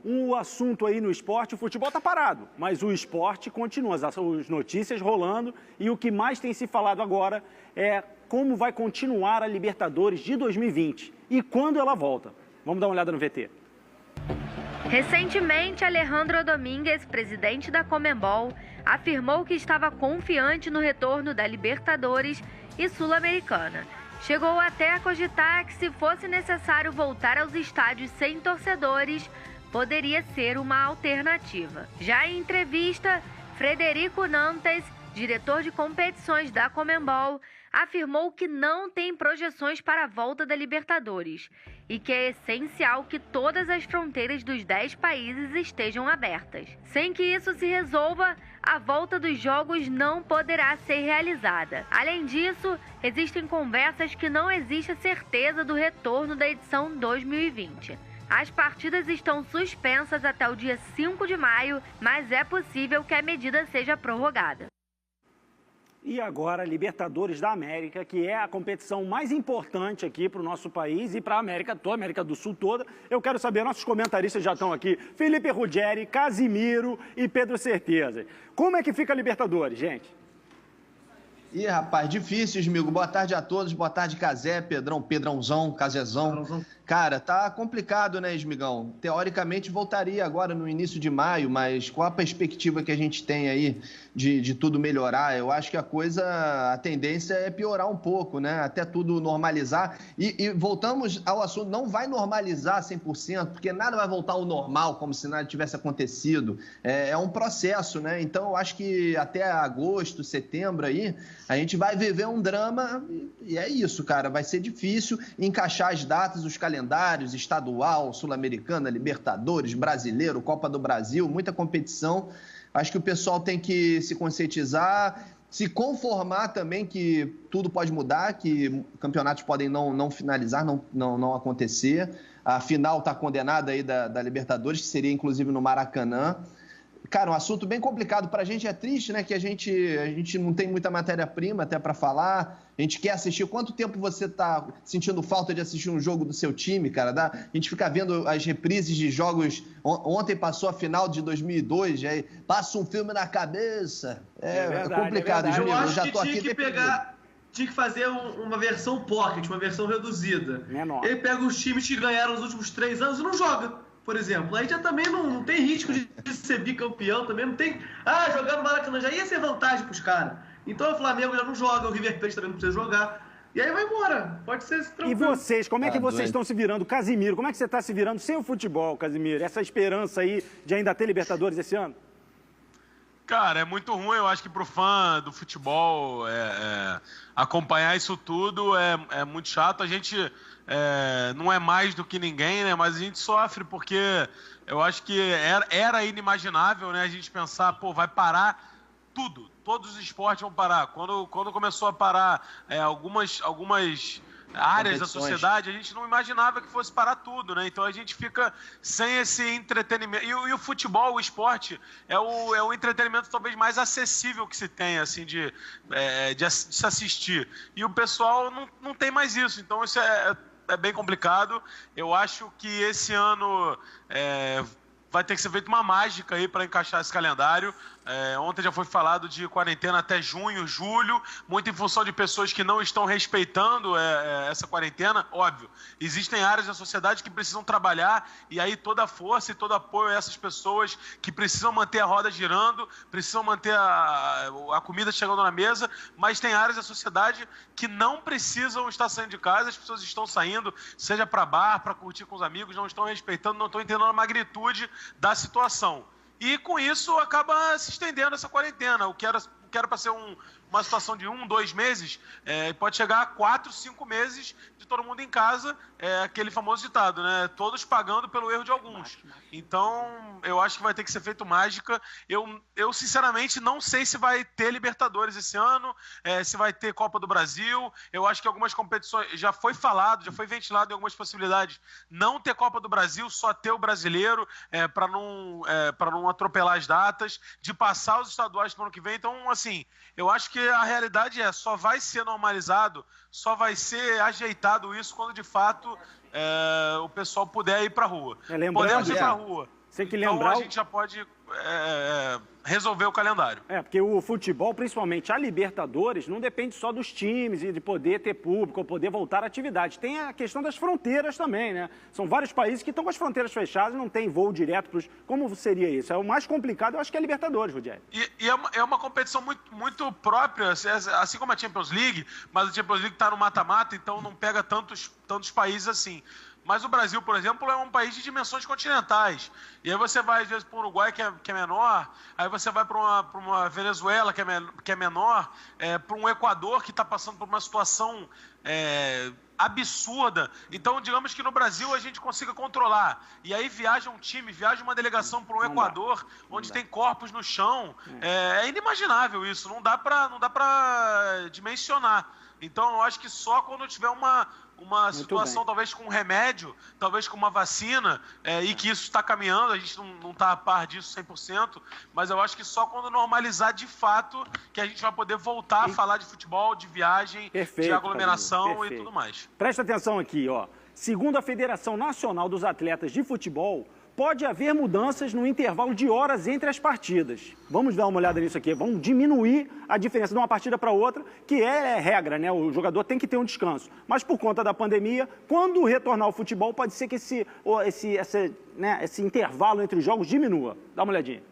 um assunto aí no esporte, o futebol está parado, mas o esporte continua, as notícias rolando, e o que mais tem se falado agora é como vai continuar a Libertadores de 2020 e quando ela volta. Vamos dar uma olhada no VT. Recentemente, Alejandro Domínguez, presidente da Conmebol, afirmou que estava confiante no retorno da Libertadores e Sul-Americana. Chegou até a cogitar que, se fosse necessário voltar aos estádios sem torcedores, poderia ser uma alternativa. Já em entrevista, Frederico Nantes, diretor de competições da Conmebol, afirmou que não tem projeções para a volta da Libertadores e que é essencial que todas as fronteiras dos 10 países estejam abertas. Sem que isso se resolva, a volta dos jogos não poderá ser realizada. Além disso, existem conversas que não existe certeza do retorno da edição 2020. As partidas estão suspensas até o dia 5 de maio, mas é possível que a medida seja prorrogada. E agora, Libertadores da América, que é a competição mais importante aqui para o nosso país e para a América toda, América do Sul toda. Eu quero saber, nossos comentaristas já estão aqui, Felipe Ruggeri, Casimiro e Pedro Certeza. Como é que fica a Libertadores, gente? Ih, rapaz, difícil, amigo. Boa tarde a todos, boa tarde, Casé, Pedrãozão, Casezão. Cara, tá complicado, né, Esmigão? Teoricamente voltaria agora no início de maio, mas qual a perspectiva que a gente tem aí de tudo melhorar? Eu acho que a tendência é piorar um pouco, né? Até tudo normalizar. E voltamos ao assunto, não vai normalizar 100%, porque nada vai voltar ao normal, como se nada tivesse acontecido. É um processo, né? Então, eu acho que até agosto, setembro aí, a gente vai viver um drama e é isso, cara. Vai ser difícil encaixar as datas, os calendários, estadual, sul-americana, Libertadores, brasileiro, Copa do Brasil, muita competição. Acho que o pessoal tem que se conscientizar, se conformar também que tudo pode mudar, que campeonatos podem não finalizar, não acontecer. A final está condenada aí da Libertadores, que seria inclusive no Maracanã. Cara, um assunto bem complicado. Pra gente é triste, né? Que a gente não tem muita matéria-prima até pra falar. A gente quer assistir. Quanto tempo você tá sentindo falta de assistir um jogo do seu time, cara? A gente fica vendo as reprises de jogos. Ontem passou a final de 2002, aí passa um filme na cabeça. É complicado, Júnior. Eu já tô aqui tinha que fazer uma versão pocket, uma versão reduzida. Menor. Ele pega os times que ganharam nos últimos 3 anos e não joga. Por exemplo, aí já também não tem risco de ser bicampeão, também não tem... jogar no Maracanã já ia ser vantagem pros caras. Então o Flamengo já não joga, o River Plate também não precisa jogar. E aí vai embora, pode ser tranquilo. E vocês, como é que vocês estão se virando? Casimiro, como é que você está se virando sem o futebol, Casimiro? Essa esperança aí de ainda ter Libertadores esse ano? Cara, é muito ruim, eu acho que pro fã do futebol acompanhar isso tudo é muito chato. A gente não é mais do que ninguém, né? Mas a gente sofre porque eu acho que era inimaginável, né? A gente pensar, vai parar tudo, todos os esportes vão parar. Quando começou a parar algumas áreas da sociedade, a gente não imaginava que fosse parar tudo, né? Então a gente fica sem esse entretenimento. E o futebol, o esporte, é o entretenimento talvez mais acessível que se tem, assim, de se assistir. E o pessoal não tem mais isso. Então isso é bem complicado. Eu acho que esse ano vai ter que ser feita uma mágica aí para encaixar esse calendário. Ontem já foi falado de quarentena até junho, julho, muito em função de pessoas que não estão respeitando essa quarentena. Óbvio, existem áreas da sociedade que precisam trabalhar e aí toda a força e todo apoio a essas pessoas que precisam manter a roda girando, precisam manter a comida chegando na mesa, mas tem áreas da sociedade que não precisam estar saindo de casa, as pessoas estão saindo, seja para bar, para curtir com os amigos, não estão respeitando, não estão entendendo a magnitude da situação. E com isso acaba se estendendo essa quarentena. O que era para ser uma situação de 1, 2 meses, pode chegar a 4, 5 meses de todo mundo em casa, aquele famoso ditado, né? Todos pagando pelo erro de alguns. Então, eu acho que vai ter que ser feito mágica. Eu sinceramente, não sei se vai ter Libertadores esse ano, se vai ter Copa do Brasil. Eu acho que algumas competições, já foi falado, já foi ventilado em algumas possibilidades, não ter Copa do Brasil, só ter o brasileiro, para não atropelar as datas, de passar os estaduais para o ano que vem. Então, assim, eu acho que a realidade só vai ser normalizado, só vai ser ajeitado isso quando de fato o pessoal puder ir para a rua. Lembrando, podemos ir para a rua. Tem que então lembrar a gente já pode resolver o calendário. Porque o futebol, principalmente a Libertadores, não depende só dos times e de poder ter público ou poder voltar à atividade. Tem a questão das fronteiras também, né? São vários países que estão com as fronteiras fechadas e não tem voo direto para os... Como seria isso? É o mais complicado, eu acho que é a Libertadores, Rogério. E é uma competição muito própria, assim como a Champions League, mas a Champions League está no mata-mata, então não pega tantos países assim. Mas o Brasil, por exemplo, é um país de dimensões continentais. E aí você vai, às vezes, para o Uruguai, que é menor, aí você vai para uma Venezuela, que é menor, para um Equador, que está passando por uma situação absurda. Então, digamos que no Brasil a gente consiga controlar. E aí viaja um time, viaja uma delegação para um Equador, onde tem corpos no chão. É inimaginável isso, não dá para dimensionar. Então, eu acho que só quando tiver uma situação, talvez com um remédio, talvez com uma vacina, e que isso está caminhando, a gente não está a par disso 100%, mas eu acho que só quando normalizar de fato que a gente vai poder voltar a falar de futebol, de viagem, de aglomeração e tudo mais. Presta atenção aqui, ó. Segundo a Federação Nacional dos Atletas de Futebol, pode haver mudanças no intervalo de horas entre as partidas. Vamos dar uma olhada nisso aqui. Vamos diminuir a diferença de uma partida para outra, que é regra, né? O jogador tem que ter um descanso. Mas por conta da pandemia, quando retornar ao futebol, pode ser que esse intervalo entre os jogos diminua. Dá uma olhadinha.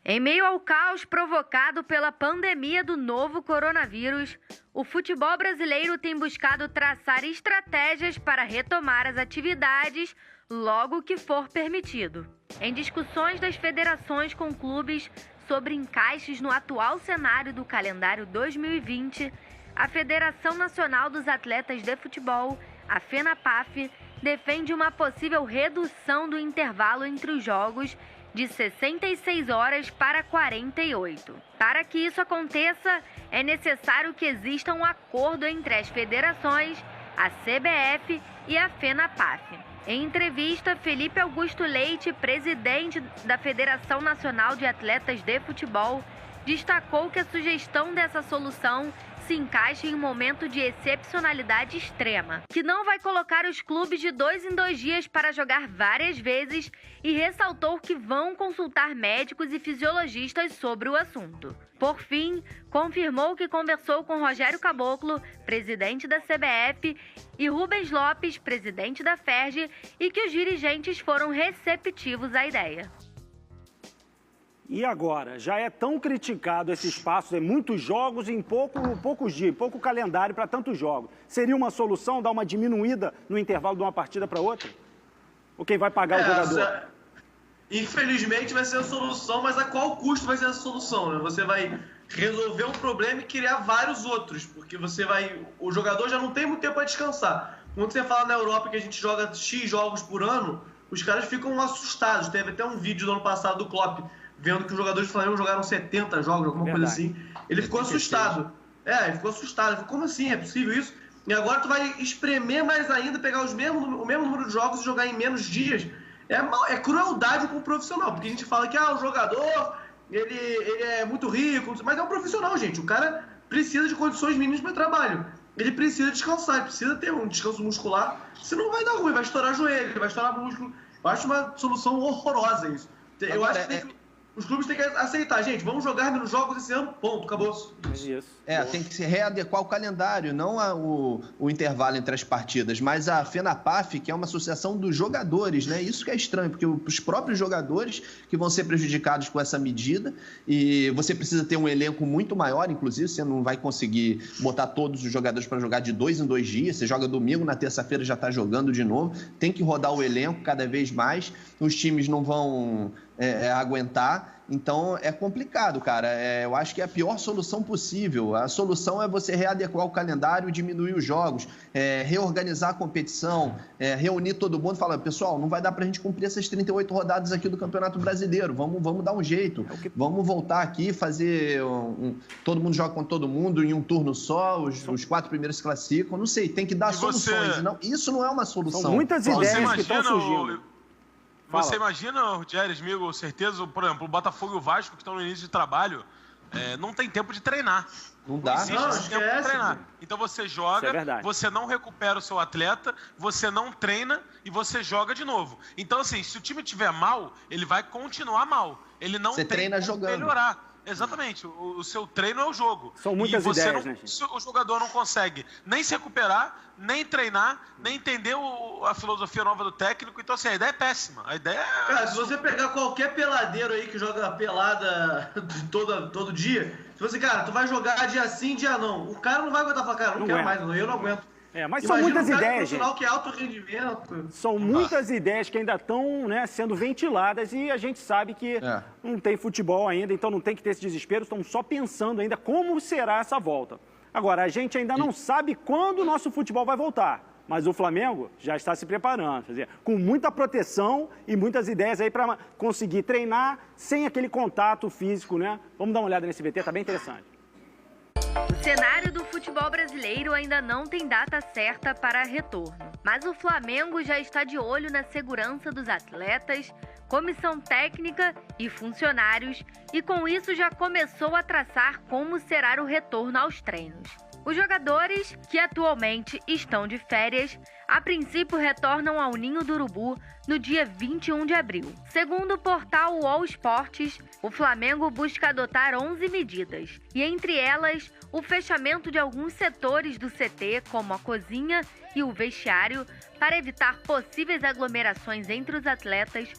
Em meio ao caos provocado pela pandemia do novo coronavírus, o futebol brasileiro tem buscado traçar estratégias para retomar as atividades logo que for permitido. Em discussões das federações com clubes sobre encaixes no atual cenário do calendário 2020, a Federação Nacional dos Atletas de Futebol, a FENAPAF, defende uma possível redução do intervalo entre os jogos de 66 horas para 48. Para que isso aconteça, é necessário que exista um acordo entre as federações, a CBF e a FENAPAF. Em entrevista, Felipe Augusto Leite, presidente da Federação Nacional de Atletas de Futebol, destacou que a sugestão dessa solução se encaixa em um momento de excepcionalidade extrema, que não vai colocar os clubes de 2 em 2 dias para jogar várias vezes, e ressaltou que vão consultar médicos e fisiologistas sobre o assunto. Por fim, confirmou que conversou com Rogério Caboclo, presidente da CBF, e Rubens Lopes, presidente da FERJ, e que os dirigentes foram receptivos à ideia. E agora, já é tão criticado esse espaço, muitos jogos em poucos dias, pouco calendário para tantos jogos. Seria uma solução dar uma diminuída no intervalo de uma partida para outra? Ou quem vai pagar o jogador? Infelizmente vai ser a solução, mas a qual custo vai ser a solução? Né? Você vai resolver um problema e criar vários outros, porque o jogador já não tem muito tempo para descansar. Quando você fala na Europa que a gente joga X jogos por ano, os caras ficam assustados. Teve até um vídeo do ano passado do Klopp, vendo que os jogadores do Flamengo jogaram 70 jogos, alguma coisa assim. Ele ficou assustado. Ele ficou assustado. Ele falou, como assim? É possível isso? E agora tu vai espremer mais ainda, pegar o mesmo número de jogos e jogar em menos dias. É crueldade com o profissional, porque a gente fala que o jogador, ele é muito rico, mas é um profissional, gente. O cara precisa de condições mínimas para trabalho. Ele precisa descansar, ele precisa ter um descanso muscular, senão vai dar ruim, vai estourar joelho, vai estourar músculo. Eu acho uma solução horrorosa isso. Eu acho que os clubes têm que aceitar, gente, vamos jogar menos jogos esse ano, ponto, acabou. Tem que se readequar o calendário, não o intervalo entre as partidas, mas a FENAPAF, que é uma associação dos jogadores, né? Isso que é estranho, porque os próprios jogadores que vão ser prejudicados com essa medida, e você precisa ter um elenco muito maior, inclusive, você não vai conseguir botar todos os jogadores para jogar de 2 em 2 dias, você joga domingo, na terça-feira já está jogando de novo, tem que rodar o elenco cada vez mais, os times não vão aguentar, então é complicado, cara. Eu acho que é a pior solução possível. A solução é você readequar o calendário, diminuir os jogos, reorganizar a competição, reunir todo mundo e falar, pessoal, não vai dar pra gente cumprir essas 38 rodadas aqui do Campeonato Brasileiro, vamos dar um jeito, vamos voltar aqui, fazer todo mundo joga com todo mundo em um turno só, os 4 primeiros se classificam, não sei, tem que dar soluções. Não, isso não é uma solução. São muitas ideias que estão surgindo. Você imagina, Rogério, amigo, certeza, por exemplo, o Botafogo e o Vasco, que estão no início de trabalho, não tem tempo de treinar. Não dá. Existe esse tempo de treinar. Então você joga, você não recupera o seu atleta, você não treina e você joga de novo. Então, assim, se o time estiver mal, ele vai continuar mal. Ele não tem treina como jogando. Exatamente. O seu treino é o jogo. São muitas ideias, né, gente? O jogador não consegue nem se recuperar, nem treinar, nem entender a filosofia nova do técnico. Então, assim, a ideia é péssima. A ideia é... Cara, se você pegar qualquer peladeiro aí que joga pelada todo dia, se você, cara, tu vai jogar dia sim, dia não. O cara não vai aguentar falar, cara, não quero mais, eu não aguento. Mas são muitas ideias, gente. Que é alto rendimento. São muitas ideias que ainda estão, né, sendo ventiladas e a gente sabe que não tem futebol ainda, então não tem que ter esse desespero. Estão só pensando ainda como será essa volta. Agora, a gente ainda não sabe quando o nosso futebol vai voltar, mas o Flamengo já está se preparando, quer dizer, com muita proteção e muitas ideias aí para conseguir treinar sem aquele contato físico, né? Vamos dar uma olhada nesse VT, tá bem interessante. O cenário do futebol brasileiro ainda não tem data certa para retorno, mas o Flamengo já está de olho na segurança dos atletas, comissão técnica e funcionários, e com isso já começou a traçar como será o retorno aos treinos. Os jogadores, que atualmente estão de férias, a princípio retornam ao Ninho do Urubu no dia 21 de abril. Segundo o portal UOL Esportes, o Flamengo busca adotar 11 medidas, e entre elas, o fechamento de alguns setores do CT, como a cozinha e o vestiário, para evitar possíveis aglomerações entre os atletas,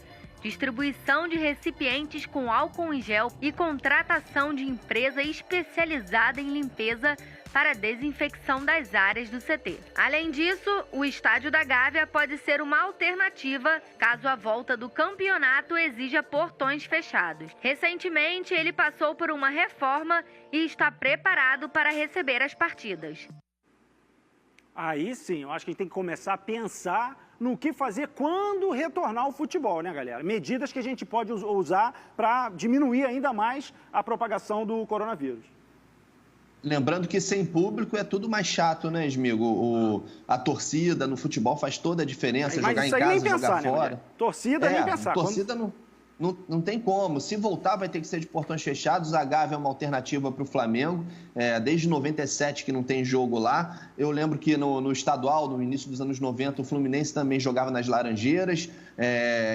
distribuição de recipientes com álcool em gel e contratação de empresa especializada em limpeza para a desinfecção das áreas do CT. Além disso, o Estádio da Gávea pode ser uma alternativa caso a volta do campeonato exija portões fechados. Recentemente, ele passou por uma reforma e está preparado para receber as partidas. Aí sim, eu acho que a gente tem que começar a pensar no que fazer quando retornar ao futebol, né, galera? Medidas que a gente pode usar para diminuir ainda mais a propagação do coronavírus. Lembrando que sem público é tudo mais chato, né, Smigo? A torcida no futebol faz toda a diferença, jogar em casa, jogar fora. Né, torcida nem pensar. Torcida não tem como. Se voltar, vai ter que ser de portões fechados. A Gávea é uma alternativa para o Flamengo. Desde 97 que não tem jogo lá. Eu lembro que no estadual, no início dos anos 90, o Fluminense também jogava nas Laranjeiras.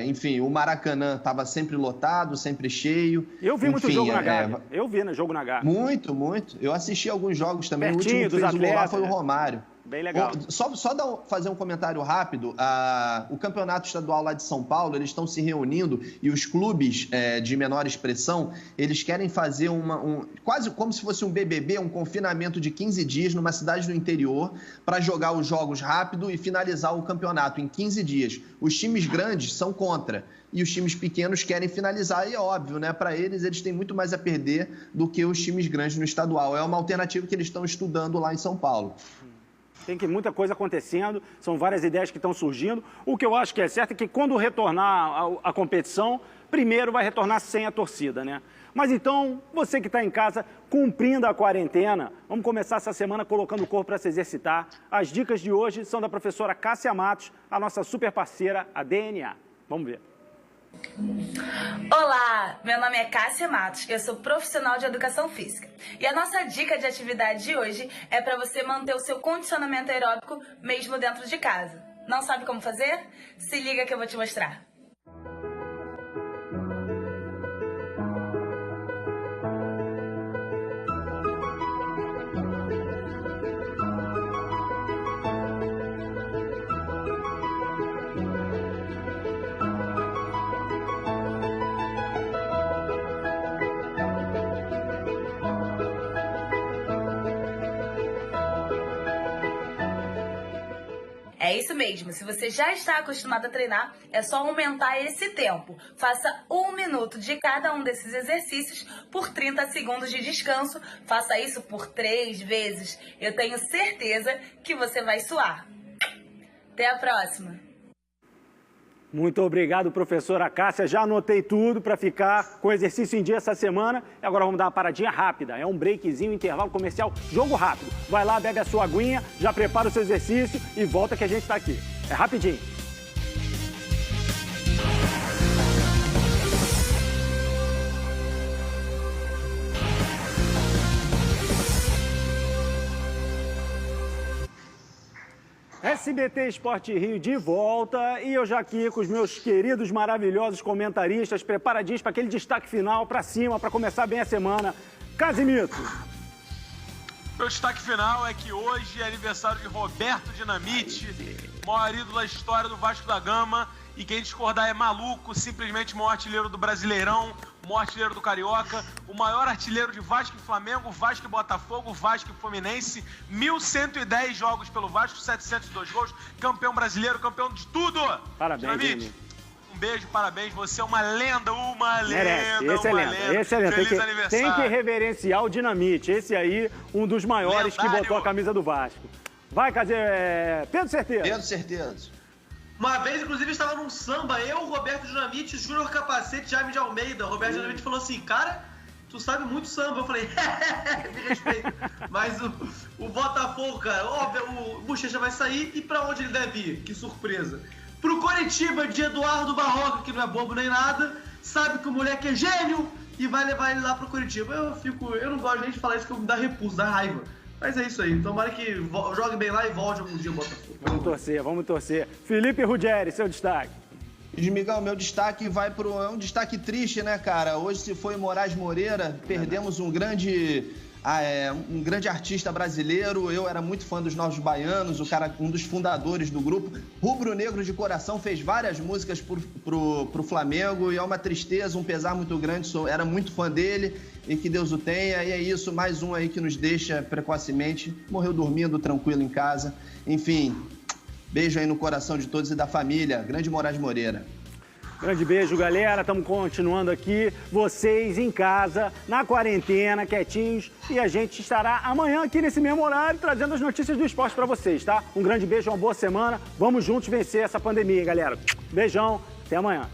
Enfim, o Maracanã estava sempre lotado, sempre cheio. Eu vi muito jogo na Gávea. Eu vi jogo na Gávea. Muito, muito. Eu assisti alguns jogos também. Pertinho, o último que fez o gol lá foi o né? Romário. Bem legal. Só fazer um comentário rápido. O campeonato estadual lá de São Paulo, eles estão se reunindo e os clubes de menor expressão, eles querem fazer quase como se fosse um BBB, um confinamento de 15 dias numa cidade do interior para jogar os jogos rápido e finalizar o campeonato em 15 dias. Os times grandes são contra e os times pequenos querem finalizar, e é óbvio, né? Para eles têm muito mais a perder do que os times grandes no estadual. É uma alternativa que eles estão estudando lá em São Paulo. Tem muita coisa acontecendo, são várias ideias que estão surgindo. O que eu acho que é certo é que quando retornar a competição, primeiro vai retornar sem a torcida, né? Mas então, você que está em casa cumprindo a quarentena, vamos começar essa semana colocando o corpo para se exercitar. As dicas de hoje são da professora Cássia Matos, a nossa super parceira, a DNA. Vamos ver. Olá, meu nome é Cássia Matos, eu sou profissional de educação física. E a nossa dica de atividade de hoje é para você manter o seu condicionamento aeróbico mesmo dentro de casa. Não sabe como fazer? Se liga que eu vou te mostrar. É isso mesmo, se você já está acostumado a treinar, é só aumentar esse tempo. Faça 1 minuto de cada um desses exercícios por 30 segundos de descanso. Faça isso por 3 vezes. Eu tenho certeza que você vai suar. Até a próxima! Muito obrigado, professora Cássia. Já anotei tudo para ficar com o exercício em dia essa semana. E agora vamos dar uma paradinha rápida. É um breakzinho, intervalo comercial, jogo rápido. Vai lá, bebe a sua aguinha, já prepara o seu exercício e volta que a gente está aqui. É rapidinho. SBT Esporte Rio de volta e eu já aqui com os meus queridos, maravilhosos comentaristas, preparadinhos para aquele destaque final, para cima, para começar bem a semana. Casimiro. Meu destaque final é que hoje é aniversário de Roberto Dinamite, maior ídolo da história do Vasco da Gama, e quem discordar é maluco, simplesmente o maior artilheiro do Brasileirão, o maior artilheiro do Carioca, o maior artilheiro de Vasco e Flamengo, Vasco e Botafogo, Vasco e Fluminense, 1.110 jogos pelo Vasco, 702 gols, campeão brasileiro, campeão de tudo! Parabéns, Dinamite, um beijo, parabéns, você é uma lenda, Merece. Esse é lenda. Feliz aniversário. Tem que reverenciar o Dinamite, esse aí, um dos maiores lendário. Que botou a camisa do Vasco. Vai, Pedro Certeza. Pedro Certeza. Uma vez, inclusive, estava num samba, eu, Roberto Dinamite, Júnior Capacete, Jaime de Almeida. O Roberto Dinamite falou assim, cara, tu sabe muito samba. Eu falei, me respeito. Mas o Botafogo, cara, óbvio, o Bochecha vai sair e pra onde ele deve ir? Que surpresa. Pro Coritiba, de Eduardo Barroca, que não é bobo nem nada, sabe que o moleque é gênio e vai levar ele lá pro Coritiba. Eu não gosto nem de falar isso, que me dá repulso, dá raiva. Mas é isso aí, tomara que jogue bem lá e volte algum dia o Botafogo. Vamos torcer. Felipe Ruggeri, seu destaque. Migão, meu destaque vai pro... É um destaque triste, né, cara? Hoje se foi Moraes Moreira, perdemos um grande artista brasileiro. Eu era muito fã dos Novos Baianos, um dos fundadores do grupo. Rubro Negro de coração, fez várias músicas pro Flamengo e é uma tristeza, um pesar muito grande. Era muito fã dele e que Deus o tenha. E é isso, mais um aí que nos deixa precocemente. Morreu dormindo tranquilo em casa. Enfim, beijo aí no coração de todos e da família. Grande Moraes Moreira. Grande beijo, galera. Estamos continuando aqui. Vocês em casa, na quarentena, quietinhos. E a gente estará amanhã aqui nesse mesmo horário, trazendo as notícias do esporte para vocês, tá? Um grande beijo, uma boa semana. Vamos juntos vencer essa pandemia, galera. Beijão, até amanhã.